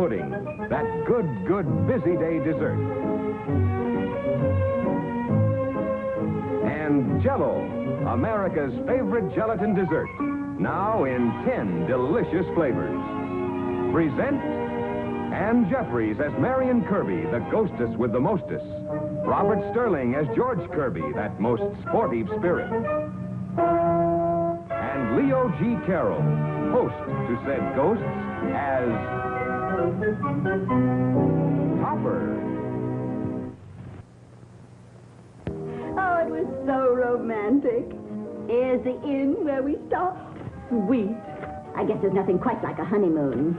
pudding, that good busy day dessert. And JELL-O, America's favorite gelatin dessert, now in 10 delicious flavors. Present Anne Jeffries as Marion Kerby, the ghostess with the mostess. Robert Sterling as George Kerby, that most sportive spirit. And Leo G. Carroll, host to said ghosts, as Topper. Oh, it was so romantic. Here's the inn where we stopped. Sweet. I guess there's nothing quite like a honeymoon.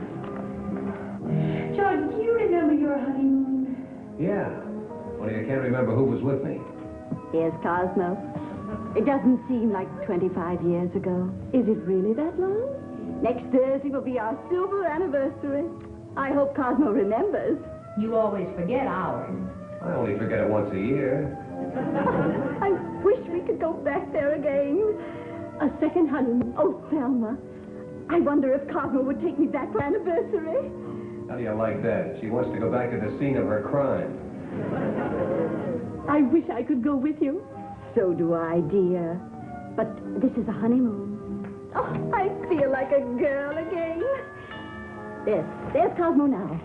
George, do you remember your honeymoon? Yeah. Only I can't remember who was with me. Here's Cosmo. It doesn't seem like 25 years ago. Is it really that long? Next Thursday will be our silver anniversary. I hope Cosmo remembers. You always forget ours. I only forget it once a year. I wish we could go back there again. A second honeymoon. Oh, Thelma. I wonder if Cosmo would take me back for anniversary. How do you like that? She wants to go back to the scene of her crime. I wish I could go with you. So do I, dear. But this is a honeymoon. Oh, I feel like a girl again. There's Cosmo now.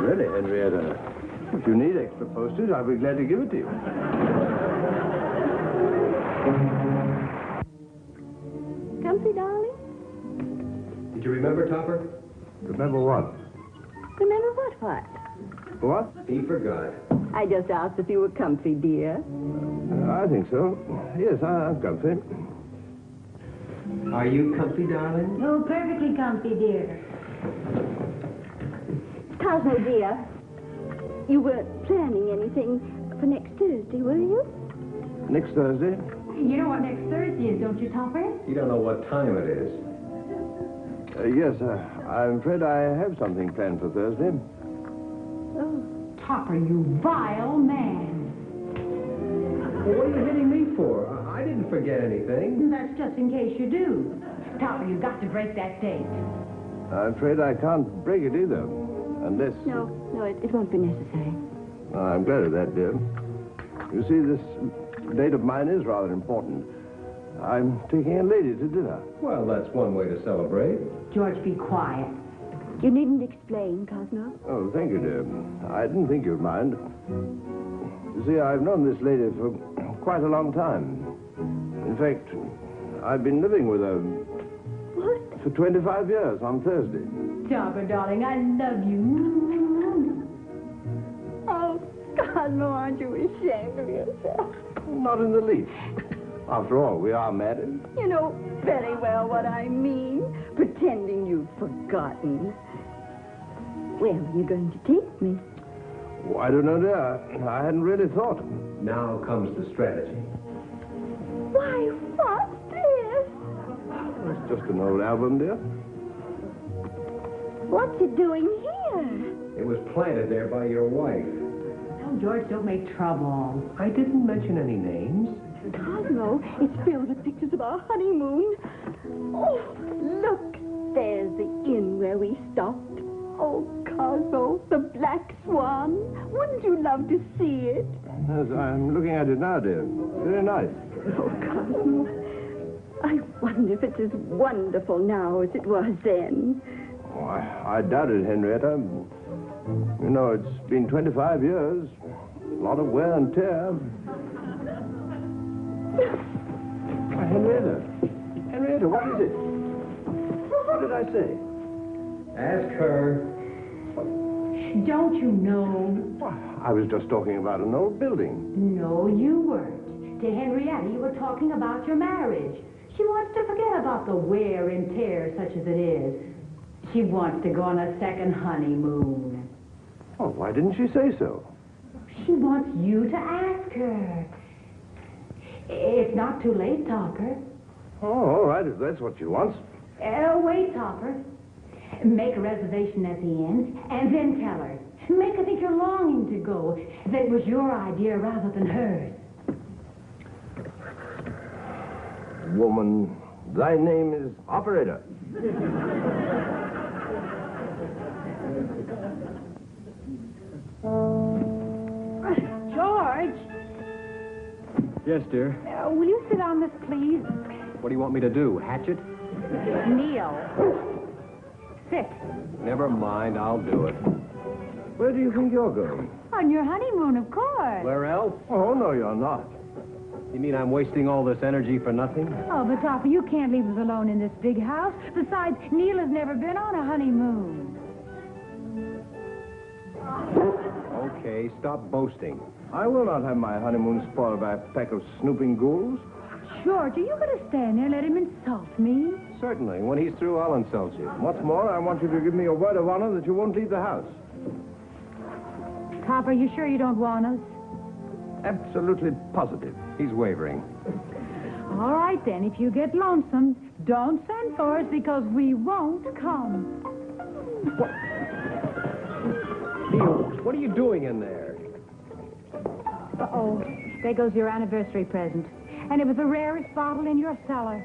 Really, Henrietta. If you need extra postage, I'll be glad to give it to you. Comfy, darling? Did you remember, Topper? Remember what? Remember what? What? He forgot. I just asked if you were comfy, dear. I think so. Yes, I'm comfy. Are you comfy, darling? Oh, perfectly comfy, dear. Cosmo, dear, you weren't planning anything for next Thursday, were you? Next Thursday? You know what next Thursday is, don't you, Topper? You don't know what time it is. Yes, I'm afraid I have something planned for Thursday. Oh. Topper, you vile man. Well, what are you hitting me for? I didn't forget anything. That's just in case you do. Topper, you've got to break that date. I'm afraid I can't break it either. Unless... No, it won't be necessary. I'm glad of that, dear. You see, this date of mine is rather important. I'm taking a lady to dinner. Well, that's one way to celebrate. George, be quiet. You needn't explain, Cosmo. Oh, thank you, dear. I didn't think you'd mind. You see, I've known this lady for quite a long time. In fact, I've been living with her... What? For 25 years on Thursday. Topper, darling, I love you. Oh, Cosmo, aren't you ashamed of yourself? Not in the least. After all, we are married. You know very well what I mean. Pretending you've forgotten. Where are you going to take me? Oh, I don't know, dear. I hadn't really thought. Now comes the strategy. Why, what's this? It's just an old album, dear. What's it doing here? It was planted there by your wife. No, George, don't make trouble. I didn't mention any names. Cosmo, it's filled with pictures of our honeymoon. Oh, look. There's the inn where we stopped. Oh, Cosmo, the Black Swan. Wouldn't you love to see it? Yes, I'm looking at it now, dear. Very nice. Oh, Cosmo, I wonder if it's as wonderful now as it was then. Oh, I doubt it, Henrietta. You know, it's been 25 years. A lot of wear and tear. Henrietta. Henrietta, what is it? What did I say? Ask her. Don't you know? Why, I was just talking about an old building. No, you weren't. To Henrietta, you were talking about your marriage. She wants to forget about the wear and tear such as it is. She wants to go on a second honeymoon. Oh, why didn't she say so? She wants you to ask her. It's not too late, Topper. Oh, all right, if that's what she wants. Wait, Topper. Make a reservation at the inn, and then tell her. Make her think you're longing to go, that it was your idea rather than hers. Woman, thy name is Operator. George, Yes, dear. will you sit on this, please? What do you want me to do? Hatch it? Kneel. Sit. Never mind, I'll do it. Where do you think you're going? On your honeymoon, of course. Where else? Oh, no, you're not. You mean I'm wasting all this energy for nothing? Oh, but Topper, you can't leave us alone in this big house. Besides, Neil has never been on a honeymoon. Okay, stop boasting. I will not have my honeymoon spoiled by a pack of snooping ghouls. George, are you going to stand there and let him insult me? Certainly. When he's through, I'll insult you. What's more, I want you to give me a word of honor that you won't leave the house. Topper, you sure you don't want us? Absolutely positive. He's wavering. All right, then. If you get lonesome, don't send for us because we won't come. Neil, what are you doing in there? Uh-oh. There goes your anniversary present. And it was the rarest bottle in your cellar.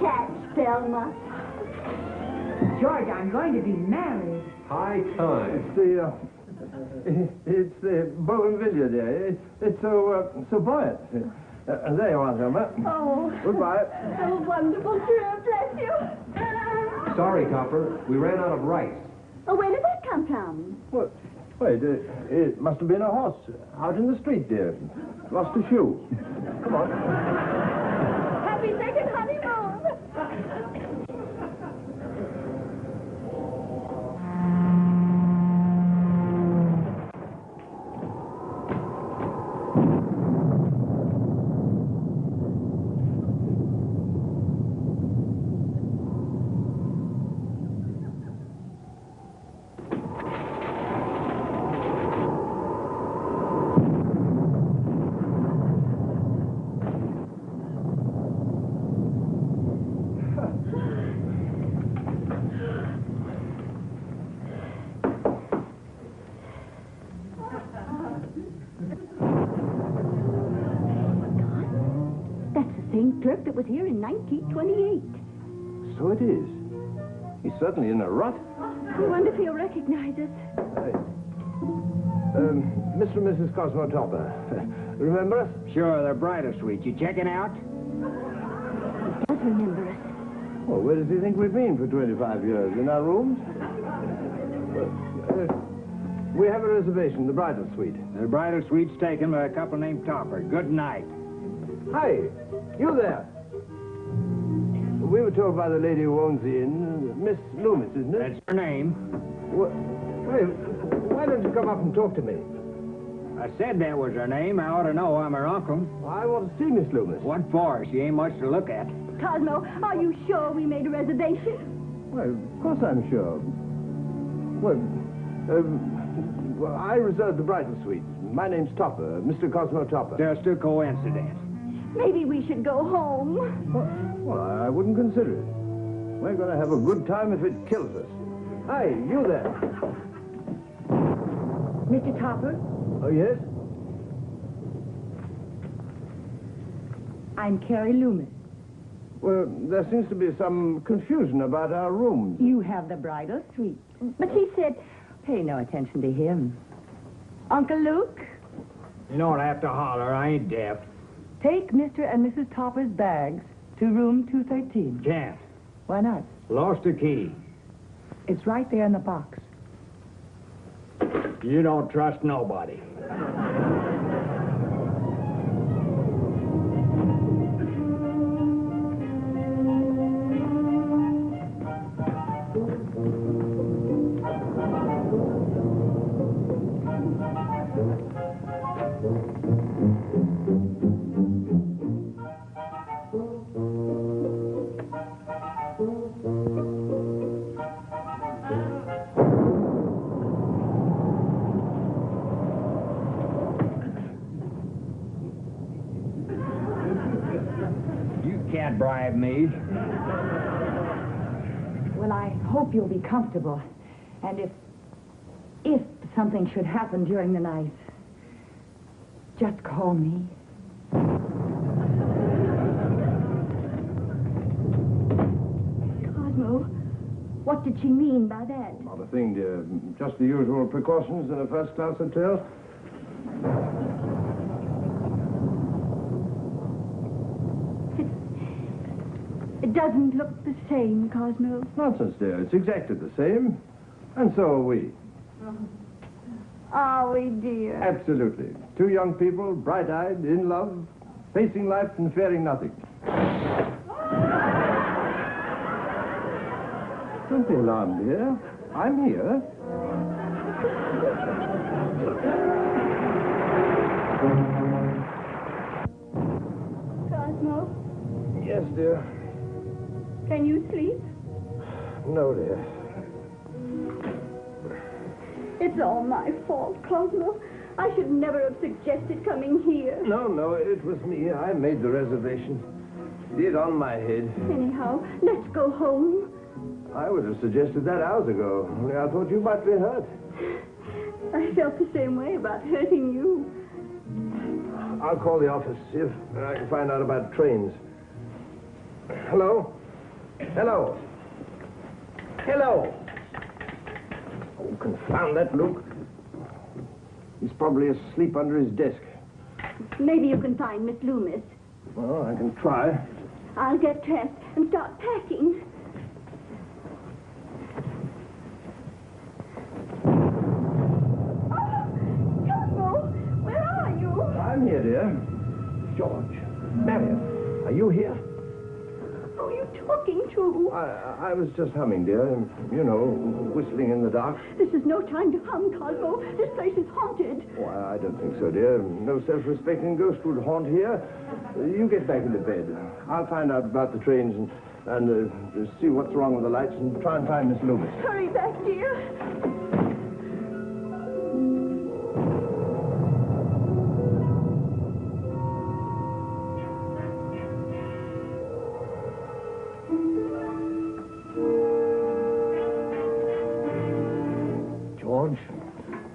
Catch, Thelma. George, I'm going to be married. High time. It's the bougainvillea day. It's so buoyant. There you are, Thelma. Oh. Goodbye. So wonderful, sure. Bless you. Sorry, Copper. We ran out of rice. Oh, where did that come from? What? Wait, it must have been a horse out in the street, dear. Lost a shoe. Come on. Happy second honeymoon. Clerk that was here in 1928. So it is. He's certainly in a rut. I wonder if he'll recognize us. Mr. and Mrs. Cosmo Topper. Remember us? Sure, they're bridal suite. You checking out? He does remember us. Well, where does he think we've been for 25 years? In our rooms? We have a reservation, the bridal suite. The bridal suite's taken by a couple named Topper. Good night. Hi, you there. We were told by the lady who owns the inn, Miss Loomis, isn't it? That's her name. Wait, why don't you come up and talk to me? I said that was her name. I ought to know. I'm her uncle. I want to see Miss Loomis. What for? She ain't much to look at. Cosmo, are you sure we made a reservation? Well, of course I'm sure. Well, I reserved the bridal suite. My name's Topper, Mr. Cosmo Topper. Just a coincidence. Maybe we should go home. Well, I wouldn't consider it. We're going to have a good time if it kills us. Hi, you there. Mr. Topper, Oh, yes? I'm Carrie Loomis. Well, there seems to be some confusion about our rooms. You have the bridal suite. But she said, Pay no attention to him. Uncle Luke, You don't have to holler. I ain't deaf. take Mr. and Mrs. Topper's bags to room 213. Can't. Why not? Lost the key. It's right there in the box. You don't trust nobody. Can't bribe me. Well, I hope you'll be comfortable. And if If something should happen during the night, just call me. Cosmo, what did she mean by that? Not a thing, dear. Just the usual precautions in a first-class hotel. It doesn't look the same, Cosmo. Nonsense, dear. It's exactly the same. And so are we. Are we, dear? Absolutely. Two young people, bright-eyed, in love, facing life and fearing nothing. Don't be alarmed, dear. I'm here. Cosmo, Yes, dear. can you sleep? No, dear. It's all my fault, Cosmo. I should never have suggested coming here. No, it was me. I made the reservation. Did on my head. Anyhow, let's go home. I would have suggested that hours ago, only I thought you might be hurt. I felt the same way about hurting you. I'll call the office, see if I can find out about trains. Hello? Hello? Hello? Oh, confound that Luke. He's probably asleep under his desk. Maybe you can find Miss Loomis. Well, I can try. I'll get dressed and start packing. Oh, Cosmo, where are you? I'm here, dear. George. Marion, are you here? Who are you talking to? I was just humming, dear. You know, whistling in the dark. This is no time to hum, Cosmo. This place is haunted. Oh, I don't think so, dear. No self-respecting ghost would haunt here. You get back into bed. I'll find out about the trains and see what's wrong with the lights and try and find Miss Loomis. Hurry back, dear. George,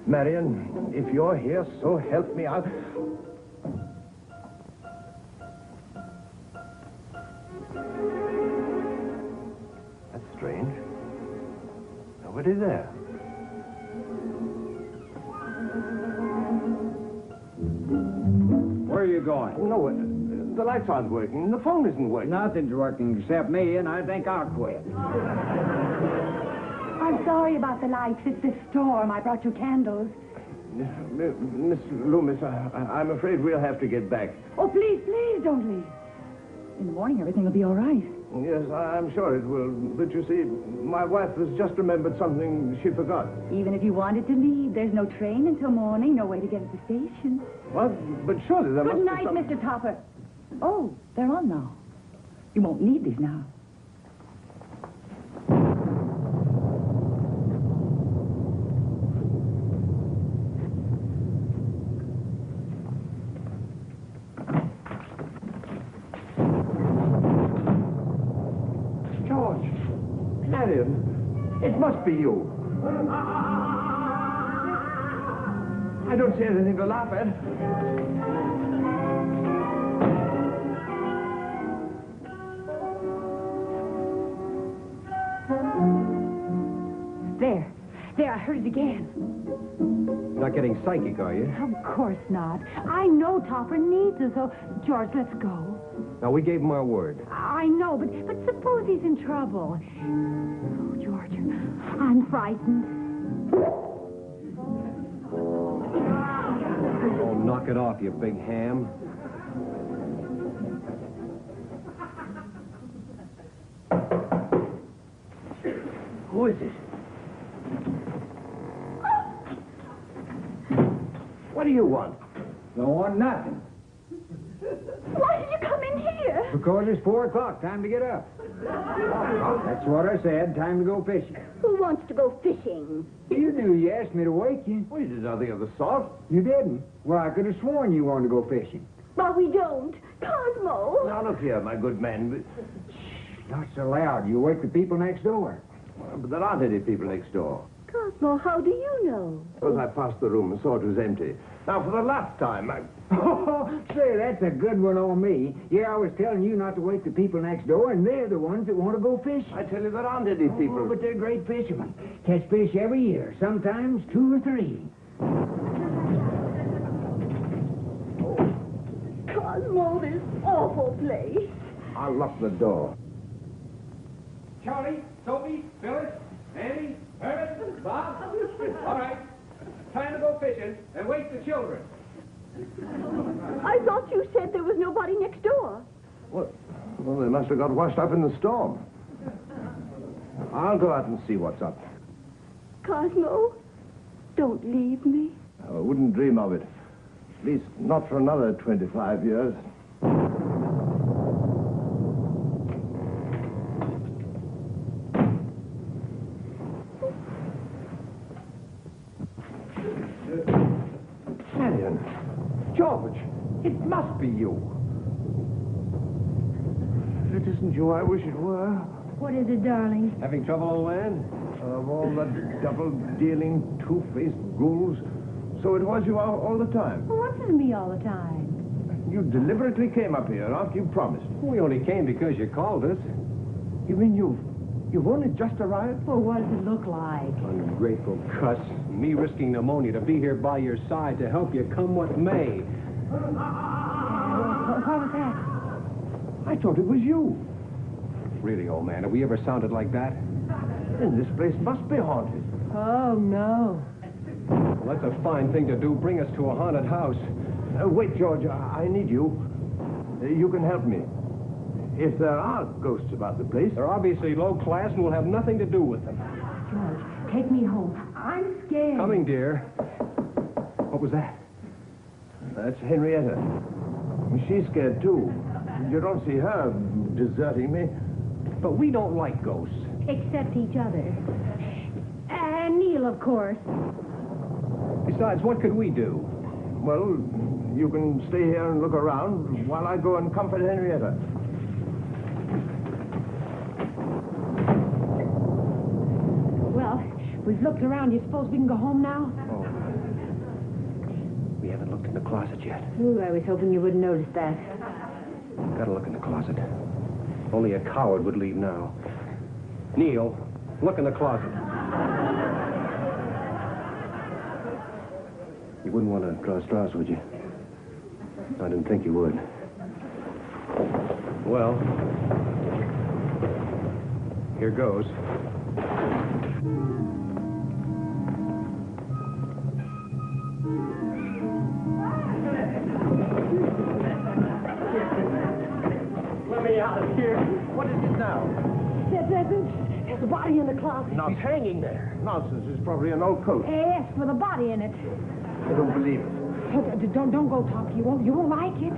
Marion, if you're here, so help me out. That's strange. Nobody there. Where are you going? No, the lights aren't working. The phone isn't working. Nothing's working except me, and I think I'll quit. I'm sorry about the lights. It's the storm. I brought you candles. Miss Loomis, I'm afraid we'll have to get back. Oh, please, please don't leave. In the morning, everything will be all right. Yes, I'm sure it will. But you see, my wife has just remembered something she forgot. Even if you wanted to leave, there's no train until morning, no way to get to the station. What? But surely there must Good be night, some... Mr. Topper. Oh, they're on now. You won't need these now. George, Marion, it must be you. I don't see anything to laugh at. There, I heard it again. Not getting psychic, are you? Of course not. I know Topper needs us, so... George, let's go. Now, we gave him our word. I know, but suppose he's in trouble. Oh, George, I'm frightened. Oh, knock it off, you big ham. Who is it? What do you want? Don't want nothing. Why did you come in here? Because it's 4 o'clock. Time to get up. That's what I said. Time to go fishing. Who wants to go fishing? You knew you asked me to wake you. We did nothing of the sort. You didn't. Well, I could have sworn you wanted to go fishing. But we don't. Cosmo. Now, look here, my good man. Not so loud. You wake the people next door. But there aren't any people next door. Cosmo, how do you know? Because I passed the room and saw it was empty. Now, for the last time, Oh, say, that's a good one on me. Yeah, I was telling you not to wake the people next door, and they're the ones that want to go fishing. I tell you, there aren't any people. Oh, but they're great fishermen. Catch fish every year, sometimes 2 or 3. Cosmo, this awful place. I'll lock the door. Charlie, Sophie, Phyllis, Andy, Herbert, Bob. All right. Time to go fishing and wake the children. I thought you said there was nobody next door. Well, they must have got washed up in the storm. I'll go out and see what's up. Cosmo, don't leave me. I wouldn't dream of it. At least not for another 25 years. Marion. George, it must be you. If it isn't you, I wish it were. What is it, darling? Having trouble, old man? Of all the double-dealing, two-faced ghouls, so it was you all the time. Well, what's with me all the time? You deliberately came up here after you promised. We only came because you called us. You mean you've only just arrived? Well, what does it look like? Ungrateful cuss. Me risking pneumonia to be here by your side to help you come what may. What was that? I thought it was you. Really, old man, have we ever sounded like that? Then this place must be haunted. Oh, no. Well, that's a fine thing to do. Bring us to a haunted house. Wait, George, I need you. You can help me. If there are ghosts about the place... They're obviously low class and will have nothing to do with them. George, take me home. I'm scared. Coming, dear. What was that? That's Henrietta. She's scared, too. You don't see her deserting me. But we don't like ghosts. Except each other. And Neil, of course. Besides, what could we do? Well, you can stay here and look around while I go and comfort Henrietta. Well, we've looked around. You suppose we can go home now? Oh. We haven't looked in the closet yet. Ooh, I was hoping you wouldn't notice that. Gotta look in the closet. Only a coward would leave now. Neil, look in the closet. You wouldn't want to draw straws, would you? I didn't think you would. Well, here goes. Let me out of here. What is it now? There's a body in the closet. He's hanging there. Nonsense. It's probably an old coat. Yes, with a body in it. I don't believe it. Oh, don't go, Top. You won't like it.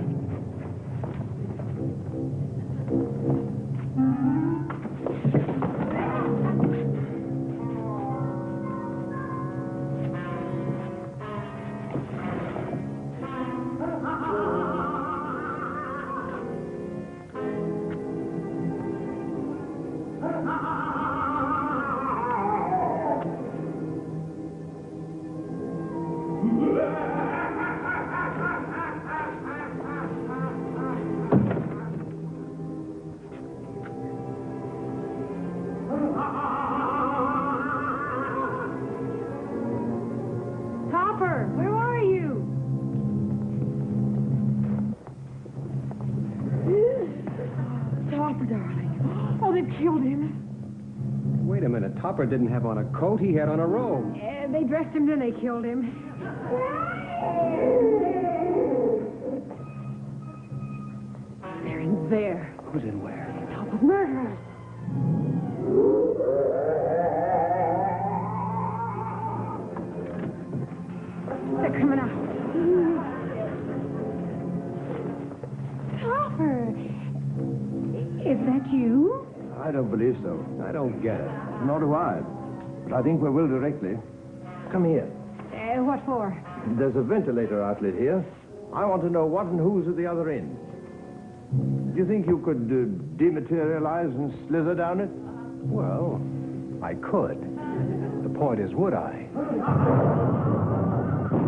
Wait a minute. Topper didn't have on a coat. He had on a robe. They dressed him, then they killed him. They're in there. Who's in where? Top of murderers. They're coming out. Topper, is that you? I don't believe so. I don't get it. Nor do I. But I think we will directly. Come here. What for? There's a ventilator outlet here. I want to know what and who's at the other end. Do you think you could dematerialize and slither down it? Well, I could. The point is, would I?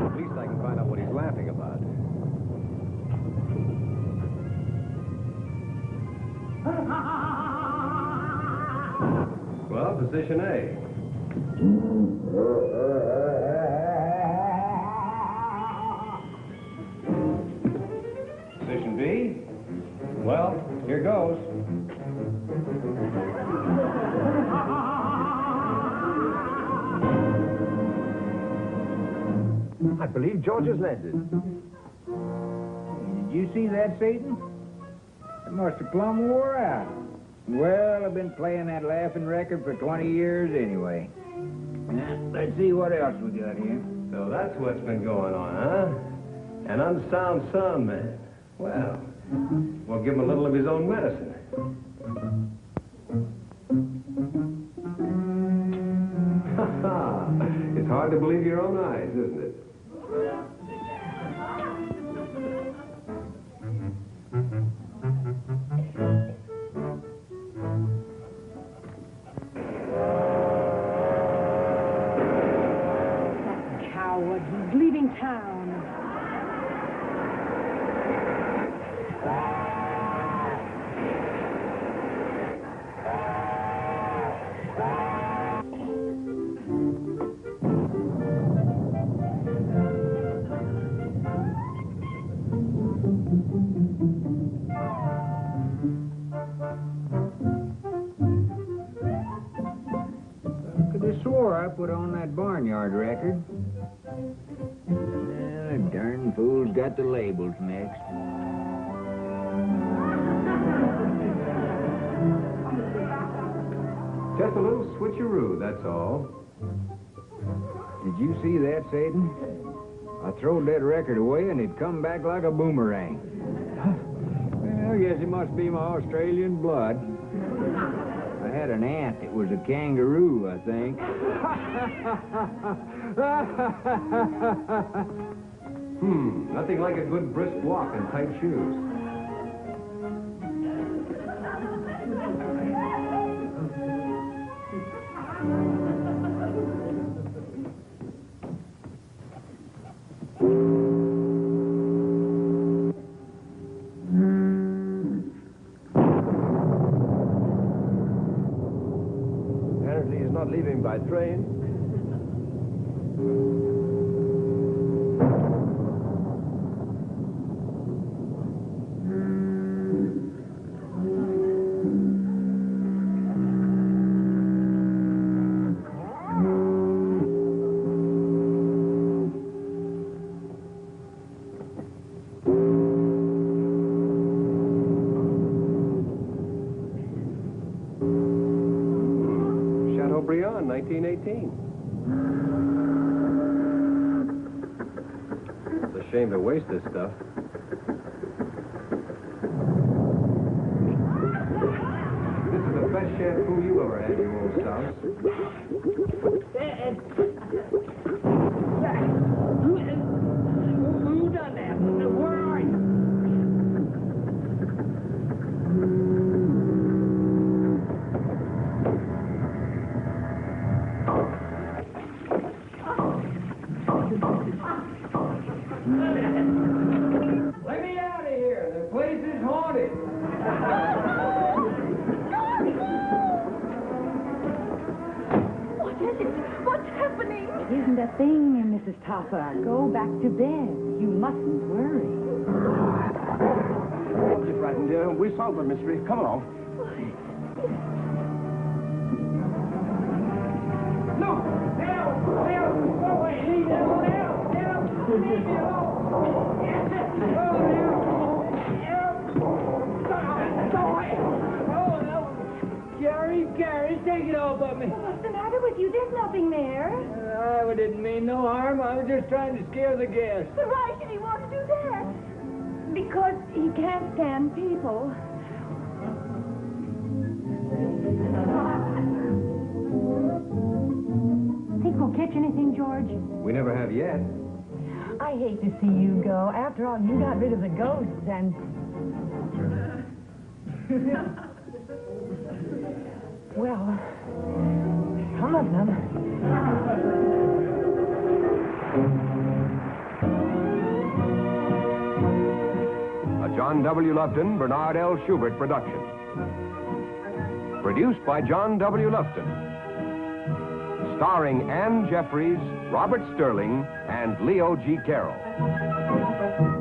At least I can find out what he's laughing about. Well, position A. Position B. Well, here goes. I believe George has landed. Did you see that, Satan? It must have plumb wore out. Well, I've been playing that laughing record for 20 years anyway. Now, let's see what else we got here. So that's what's been going on, huh? An unsound sound man. Well, we'll give him a little of his own medicine. It's hard to believe your own eyes, isn't it? Coward, he's leaving town. Could have swore I put on that barnyard record. The darn fool's got the labels mixed. Just a little switcheroo, that's all. Did you see that, Satan? I throwed that record away and it come back like a boomerang. Well, I guess it must be my Australian blood. I had an aunt that was a kangaroo, I think. Nothing like a good brisk walk in tight shoes. Apparently he's not leaving by train. Chateaubriand, 1918. It's a shame to waste this stuff. This is the best shampoo you ever had, you old souse. Who done that? Where are you? Let me out of here. The place is haunted. What is it? What's happening? Isn't a thing, Mrs. Topper. Go back to bed. You mustn't worry. Don't get frightened, dear. We solved the mystery. Come along. No! Help! Help! Go away! Leave me alone! Help! Help! Leave me alone! Gary, take it off of me. What's the matter with you? There's nothing there. I didn't mean no harm. I was just trying to scare the guests. But why should he want to do that? Because he can't stand people. Think we'll catch anything, George? We never have yet. I hate to see you go. After all, you got rid of the ghosts and... Well, Come on, now. A John W. Loveton, Bernard L. Schubert production. Produced by John W. Loveton. Starring Anne Jeffries, Robert Sterling, and Leo G. Carroll.